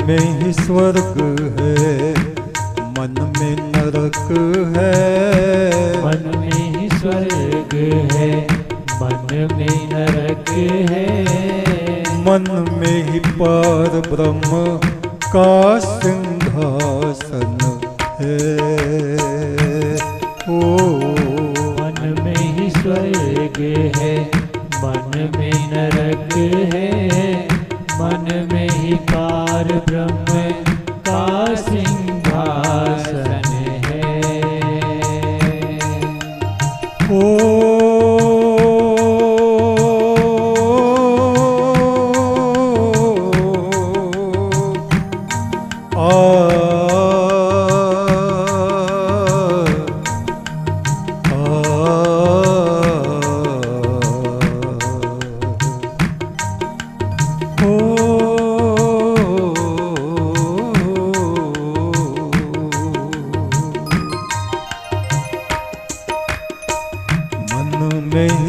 में ही स्वर्ग है, मन में नरक है। मन में ही स्वर्ग है, मन में नरक है। मन में ही पार ब्रह्म का सिंहासन है। ओ मन में ही स्वर्ग है, मन में नरक है। मन में ही पार ब्रह्म का सिंहासन है। ओ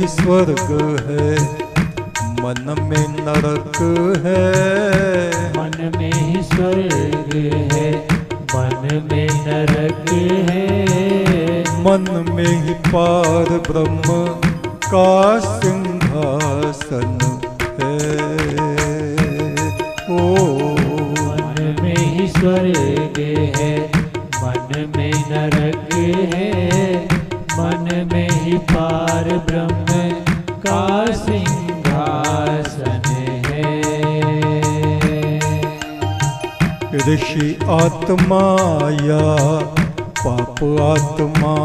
स्वर्ग है, मन में नरक है। मन में ही स्वर्ग है, मन में नरक है। मन में ही पार ब्रह्म का सिंहासन है। ओ मन में ही स्वर्ग है, मन में नरक है। मन में ही पार ब्रह्म का सिंहासन है। ऋषि आत्मा या पाप आत्मा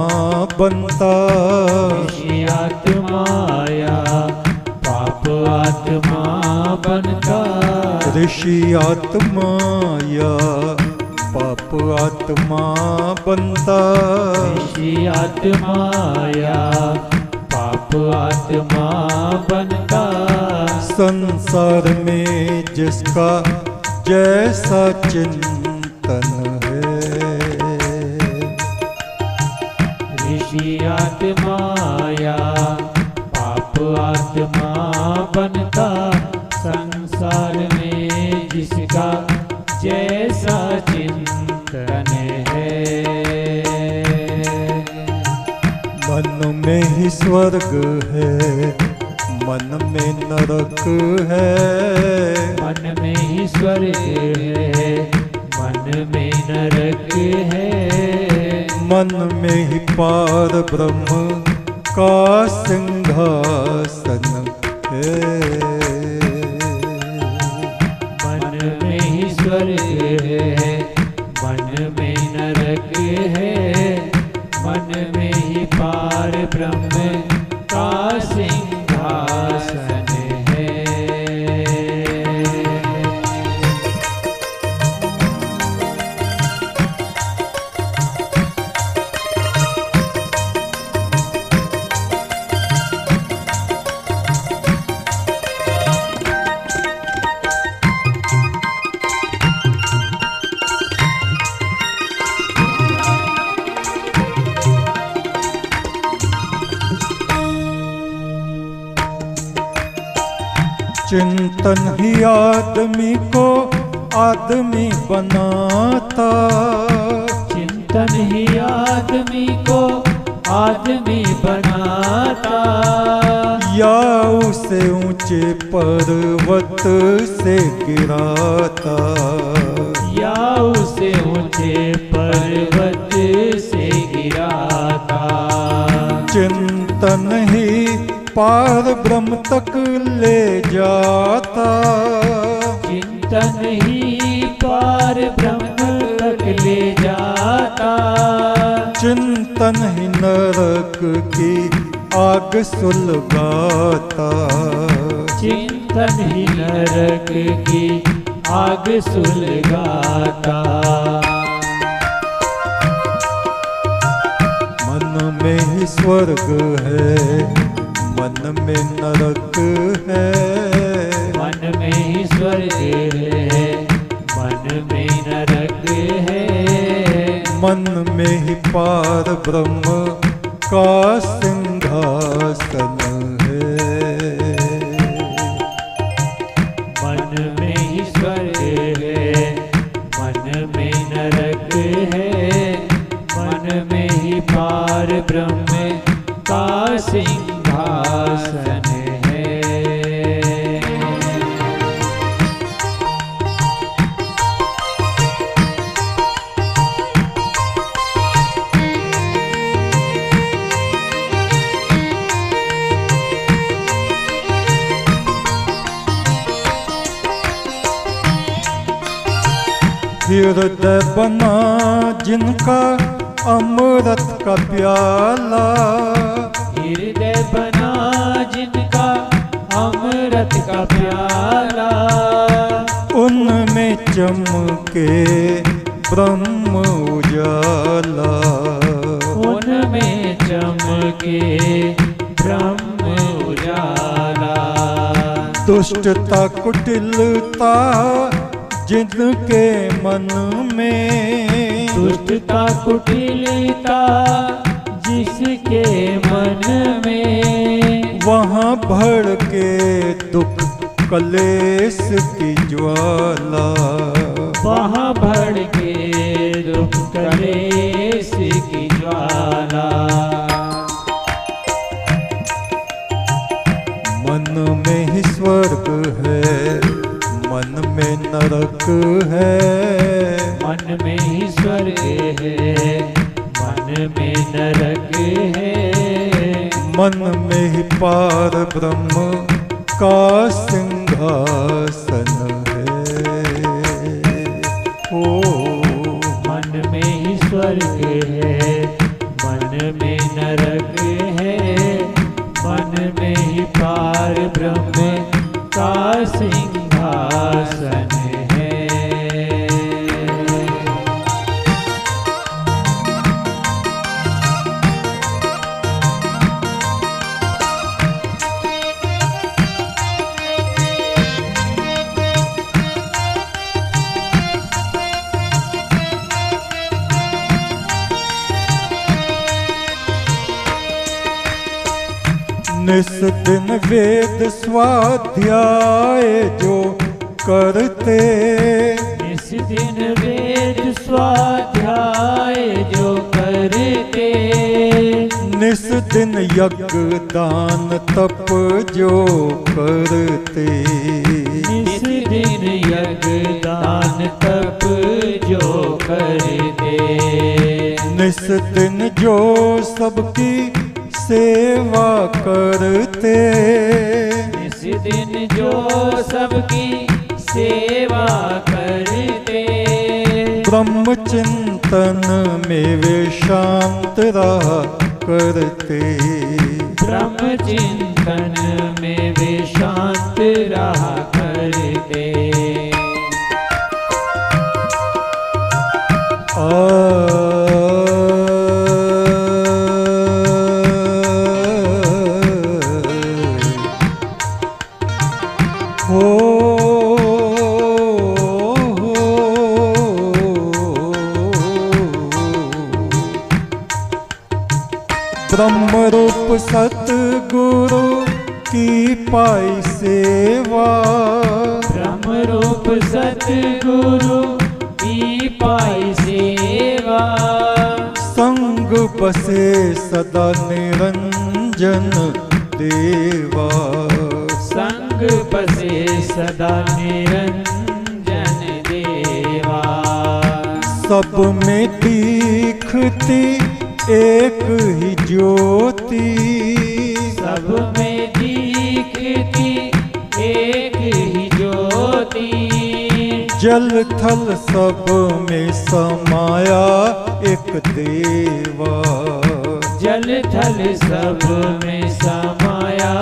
बनता। ऋषि आत्मा या पाप आत्मा बनता। ऋषि आत्मा या पाप आत्मा बनता। ऋषि आत्मा या पाप आत्मा बनता। संसार में जिसका जैसा चिंतन है। ऋषि आत्मा या पाप आत्मा बनता। संसार में जिसका जैसा चिंतन है। मन में ही स्वर्ग है, मन में नरक है। मन में ही स्वर्ग है, मन में नरक है। मन में ही पार ब्रह्म का सिंहासन है। मन में ही स्वर्ग है, मन में नरक है। मन में ही पार ब्रह्म का सिंहासन है। चिंतन ही आदमी को आदमी बनाता। चिंतन ही आदमी को आदमी बनाता। या उसे ऊंचे पर्वत से गिराता। या उसे ऊंचे पर्वत से गिराता। चिंतन ही पार ब्रह्म तक ले जाता। चिंतन ही पार ब्रह्म तक ले जाता। चिंतन ही नरक की आग सुलगाता। चिंतन ही नरक की आग सुलगाता। मन में ही स्वर्ग है, मन में नरक है। मन में ही स्वर्ग है, मन में नरक है। मन में ही पार ब्रह्म का सिंहासन है। मन में ही स्वर्ग है, ब्रह्म का सिंहासन है। हृदय बना जिनका अमृत का प्याला, हृदय बना जिनका अमृत का प्याला, उनमें चमके ब्रह्म उजाला, उनमें चमके ब्रह्म उजाला। दुष्टता कुटिलता जिनके मन में, दुष्टता कुटिलता जिसके मन में, वहाँ भड़के दुख कलेश की ज्वाला, वहाँ भड़के दुख कलेश की ज्वाला। मन में ही स्वर्ग है, मन में नरक है, मन में ही स्वर्ग है, मन में नरक है, मन में ही पार ब्रह्म का सिंहासन है। ओ मन में ही स्वर्ग है, मन में नरक है, मन में ही पार ब्रह्म का सिंहासन है। निस दिन वेद स्वाध्याय जो करते, इस दिन वेद स्वाध्याय जो करते, निस दिन यज्ञ दान तप जो करते, इस दिन यज्ञ दान तप जो करते, निस दिन जो सबकी सेवा करते, इस दिन जो सबकी सेवा करते, ब्रह्म चिंतन में वे शांत रहा करते, ब्रह्म चिंतन में वे शांत रहा करते। ब्रह्म रूप सतगुरु की पाई सेवा, ब्रह्म रूप सतगुरु की पाई सेवा, संग बसे सदा निरंजन देवा, संग बसे सदा निरंजन देवा, सब में दिखती एक ही ज्योति, सब में दिखती एक ही ज्योति, जल थल सब में समाया एक देवा, जल थल सब में समाया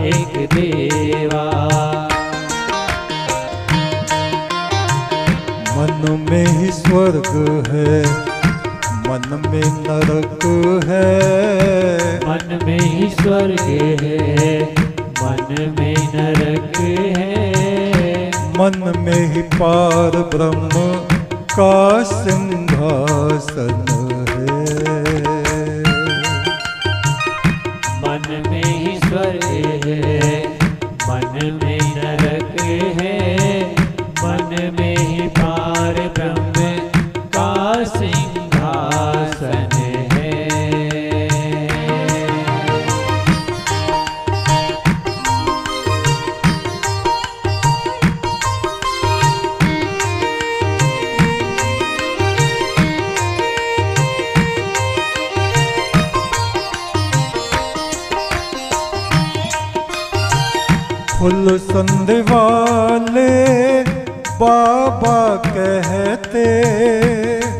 एक देवा। मन में ही स्वर्ग है, मन में नरक है, मन में ही स्वर्ग है, मन में नरक है, मन में ही पार ब्रह्म का सिंहासन है। मन में ही स्वर्ग है, मन में नरक है, मन में ही पार ब्रह्म का सिंहासन है। फुल संधि वाले बाबा कहते,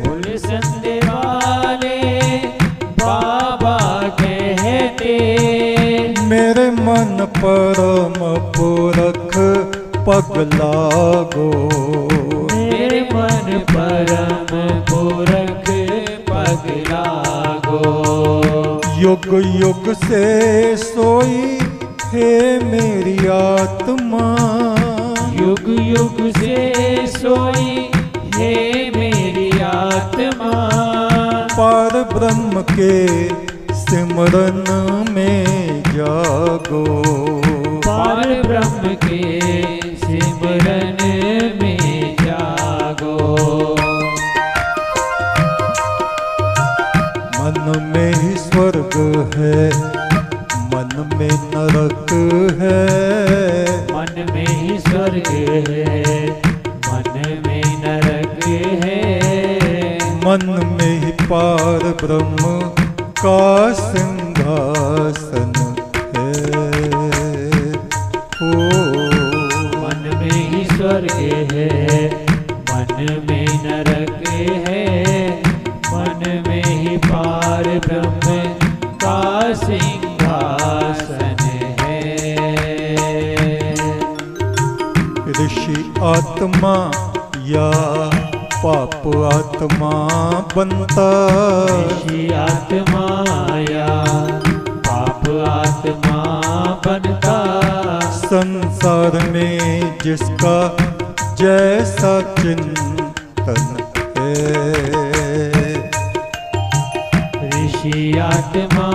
फुल संधि वाले बाबा कहते, मेरे मन परम पुरख पग लागो, मेरे मन परम पुरख पग लागो। युग युग से सोई हे मेरी आत्मा, युग युग से सोई हे मेरी आत्मा, पार ब्रह्म के सिमरन में जागो, पार ब्रह्म के सिमरन में जागो। मन में ही स्वर्ग है, मन में नरक है, मन में ही स्वर्ग है, मन में नरक है, मन में ही पार ब्रह्म का सिंहासन है। ओ मन में ही स्वर्ग है, मन में नरक है, मन में ही पार ब्रह्म का सिंहासन है। ऋषि आत्मा या पाप आत्मा बनता, ऋषि आत्मा या पाप आत्मा बनता, संसार में जिसका जैसा चिंतन है। ऋषि आत्मा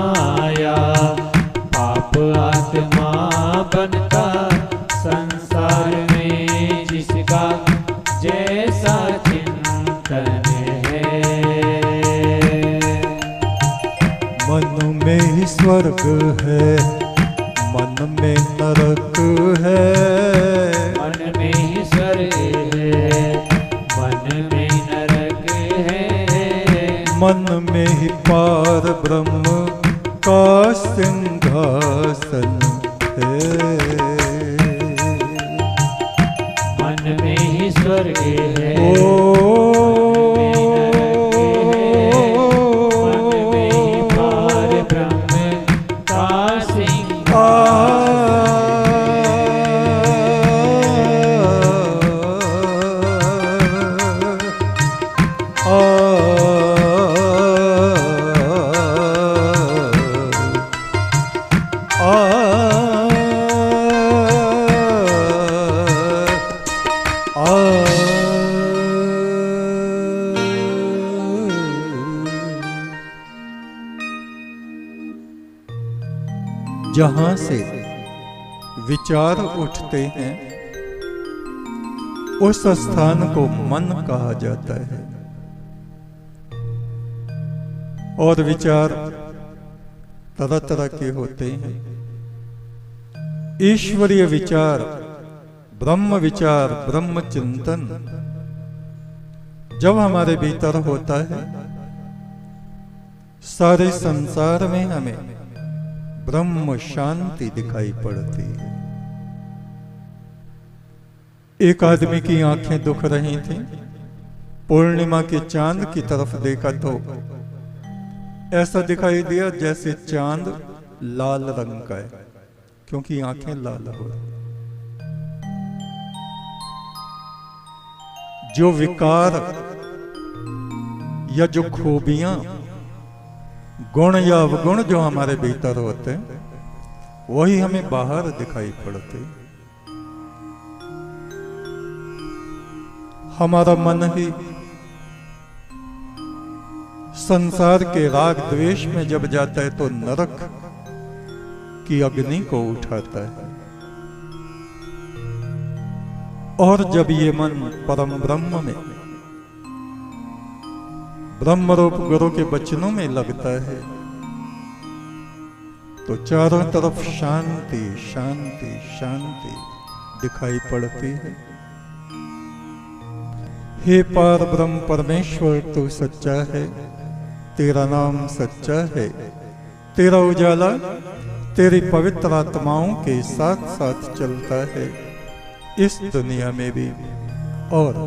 या पाप आत्मा बनता, संसार में जिसका जैसा चिंतन है। मन में ही स्वर्ग है, मन में नरक है, मन में ही स्वर्ग है, मन में नरक है, मन में ही पार ब्रह्म का सिंहासन है। मन में ही स्वर्ग है, मन में ही पार ब्रह्म का सिंहासन। जहां से विचार उठते हैं उस स्थान को मन कहा जाता है, और विचार तरह तरह के होते हैं। ईश्वरीय विचार, ब्रह्म विचार, ब्रह्म चिंतन जब हमारे भीतर होता है, सारे संसार में हमें ब्रह्म शांति दिखाई पड़ती है। एक आदमी की आंखें दुख रही थी, पूर्णिमा के चांद की तरफ देखा तो ऐसा दिखाई दिया जैसे चांद लाल रंग का है, क्योंकि आंखें लाल हो रही। जो विकार या जो खूबियां, गुण या अवगुण जो हमारे भीतर होते हैं, वही हमें बाहर दिखाई पड़ते। हमारा मन ही संसार के राग द्वेष में जब जाता है तो नरक की अग्नि को उठाता है, और जब ये मन परम ब्रह्म में, ब्रह्म रूप गुरु के वचनों में लगता है, तो चारों तरफ शांति शांति शांति दिखाई पड़ती है। हे पार ब्रह्म परमेश्वर, तू सच्चा है, तेरा नाम सच्चा है, तेरा उजाला तेरी पवित्र आत्माओं के साथ साथ चलता है इस दुनिया में भी और